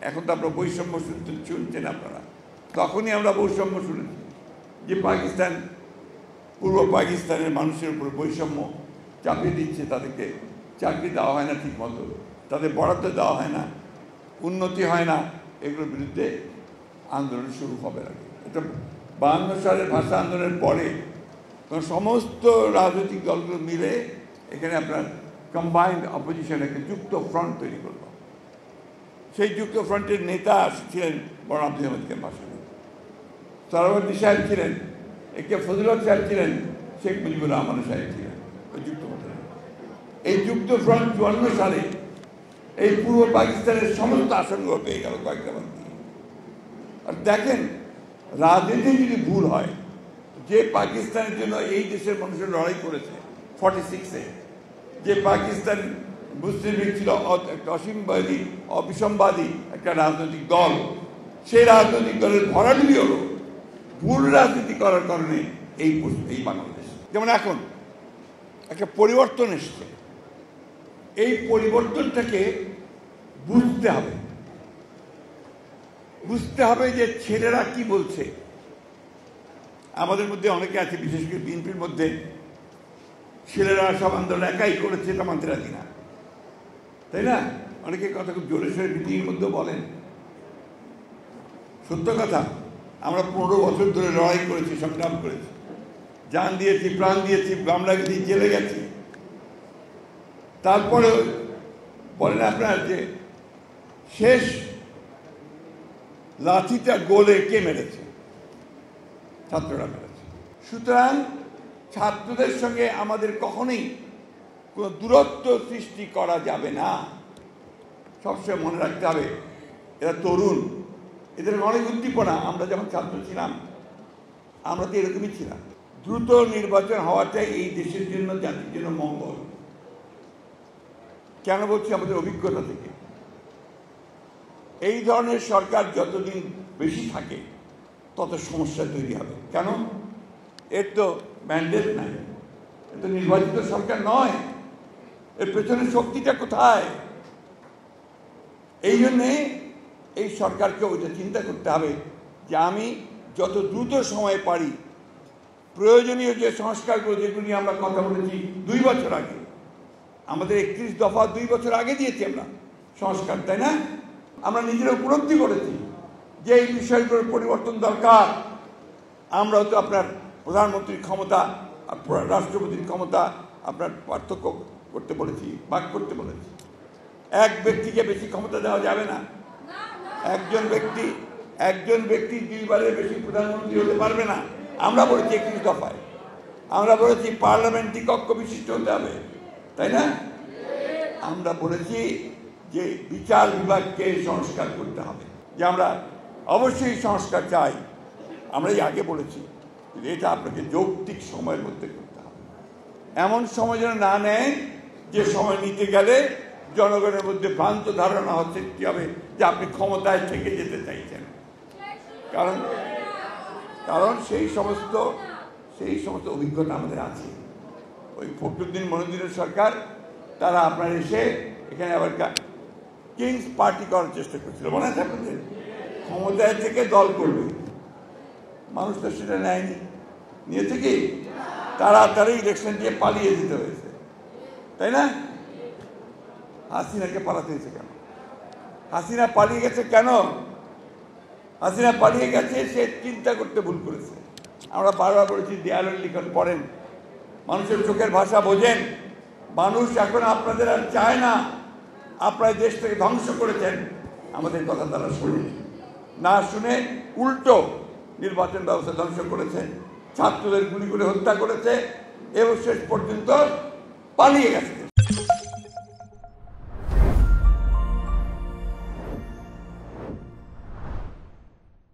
এখন তো আপনারা বৈষম্য শুনছেন আপনারা, তখনই আমরা বৈষম্য শুনেছি যে পাকিস্তান পূর্ব পাকিস্তানের মানুষের উপর বৈষম্য চাপিয়ে দিচ্ছে, তাদেরকে চাকরি দেওয়া হয় না ঠিক মতো, তাদের বরাদ্দ দেওয়া হয় না, উন্নতি হয় না। এগুলোর বিরুদ্ধে আন্দোলন শুরু হবে আগে। এটা 52 সালের ভাষা আন্দোলনের পরে সমস্ত রাজনৈতিক দলগুলো মিলে এখানে আপনার কম্বাইন্ড অপোজিশন একটা যুক্ত ফ্রন্ট তৈরি করল। সেই যুক্ত ফ্রন্টের নেতা ছিলেন বড় আব্দুল হামিদকে ভাষণে, সরওয়ার্দী সাহেব ছিলেন, একে ফজলত সাহেব ছিলেন, শেখ মুজিবুর রহমান সাহেব ছিলেন ওই যুক্ত ফ্রন্ট। এই যুক্ত ফ্রন্ট 54 সালে এই পূর্ব পাকিস্তানের সমস্ত আসনগুলো পেয়ে গেল কয়েকটা মন্ত্রী। আর দেখেন, রাজনীতি যদি ভুল হয়, যে পাকিস্তানের জন্য এই দেশের মানুষের লড়াই করেছে 46-এ, যে পাকিস্তান মুসলিম লীগ ছিল একটা অসীমবাদী অবিসম্বাদী একটা রাজনৈতিক দল, সেই রাজনৈতিক দলের ভরাডুবি হলো ভুল রাজনীতি করার কারণে এই বাংলাদেশ। যেমন এখন একটা পরিবর্তন এসছে, এই পরিবর্তনটাকে বুঝতে হবে যে ছেলেরা কি বলছে। আমাদের মধ্যে অনেকে আছে, বিশেষ করে বিএনপির মধ্যে, ছেলেরা সব আন্দোলন একাই করেছে, এটা মানতে রাজি না, তাই না? অনেকে কথা খুব জোরে সোরে মিটিংয়ের মধ্যেও বলেন। সত্য কথা, আমরা 15 বছর ধরে লড়াই করেছি, সংগ্রাম করেছি, জান দিয়েছি, প্রাণ দিয়েছি, গামলা গেছি, জেলে গেছি। তারপরে বলেন আপনার যে শেষ লাঠিটা গোলে কে মেরেছে? ছাত্ররা মেরেছে। সুতরাং ছাত্রদের সঙ্গে আমাদের কখনোই কোনো দূরত্ব সৃষ্টি করা যাবে না। সবসময় মনে রাখতে হবে, এরা তরুণ, এদের অনেক উদ্দীপনা। আমরা যখন ছাত্র ছিলাম, আমরা তো এরকমই ছিলাম। দ্রুত নির্বাচন হওয়াটাই এই দেশের জন্য, জাতির জন্য মঙ্গল। কেন বলছি? আমাদের অভিজ্ঞতা থেকে। এই ধরনের সরকার যতদিন বেশি থাকে তত সমস্যা তৈরি হবে। কেন? এর তো ম্যান্ডেট নাই, এর তো নির্বাচিত সরকার নয়, এর পেছনে শক্তিটা কোথায়? এই জন্যে এই সরকারকে ওইটা চিন্তা করতে হবে যে আমি যত দ্রুত সময় পারি প্রয়োজনীয় যে সংস্কারগুলো, যেগুলি নিয়ে আমরা কথা বলেছি 2 বছর আগে, আমাদের 31 দফা 2 বছর আগে দিয়েছি আমরা সংস্কার, তাই না? আমরা নিজেরা উপলব্ধি করেছি যে এই বিষয়গুলোর পরিবর্তন দরকার। আমরা তো আপনার প্রধানমন্ত্রীর ক্ষমতা আর রাষ্ট্রপতির ক্ষমতা আপনার পার্থক্য করতে বলেছি, ভাগ করতে বলেছি। এক ব্যক্তিকে বেশি ক্ষমতা দেওয়া যাবে না। একজন ব্যক্তি 2 বারের বেশি প্রধানমন্ত্রী হতে পারবে না। আমরা বলেছি 31 দফায়, আমরা বলেছি পার্লামেন্টারি কক্ষ বিশিষ্ট হতে হবে, তাই না? আমরা বলেছি যে বিচার বিভাগকে সংস্কার করতে হবে, যে আমরা অবশ্যই সংস্কার চাই। আমরা আগে বলেছি যে এটা আপনাকে যৌক্তিক সময়ের মধ্যে করতে হবে। এমন সময় যেন না নেয় যে সময় নিতে গেলে জনগণের মধ্যে ভ্রান্ত ধারণা হচ্ছে কি হবে যে আপনি ক্ষমতায় থেকে যেতে চাইছেন। কারণ সেই সমস্ত অভিজ্ঞতা আমাদের আছে। ওই ফখরুদ্দিন মনিউদ্দিনের সরকার, তারা আপনার এসে এখানে আবার কিংস পার্টি করার চেষ্টা করছিল, মনে আছে আপনাদের? ক্ষমতায় থেকে দল করবে, মানুষ তো সেটা নেয়নি। নিয়েছে কি? তাড়াতাড়ি ইলেকশন দিয়ে পালিয়ে দিতে হয়েছে, তাই না? হাসিনাকে পালাতে হয়েছে কেন? হাসিনা পালিয়ে গেছে কেন? হাসিনা পালিয়ে গেছে, সে চিন্তা করতে ভুল করেছে। আমরা বারবার বলেছি, দেয়ালের লিখন পড়েন, মানুষের চোখের ভাষা বোঝেন। মানুষ এখন আপনাদের আর চায় না। আপনারা দেশটাকে ধ্বংস করেছেন, আমাদের কথা তারা শুনে না, শুনে উল্টো নির্বাচন ব্যবস্থা ধ্বংস করেছে, ছাত্রদের গুলি করে হত্যা করেছে এবং শেষ পর্যন্ত পালিয়ে গেছে।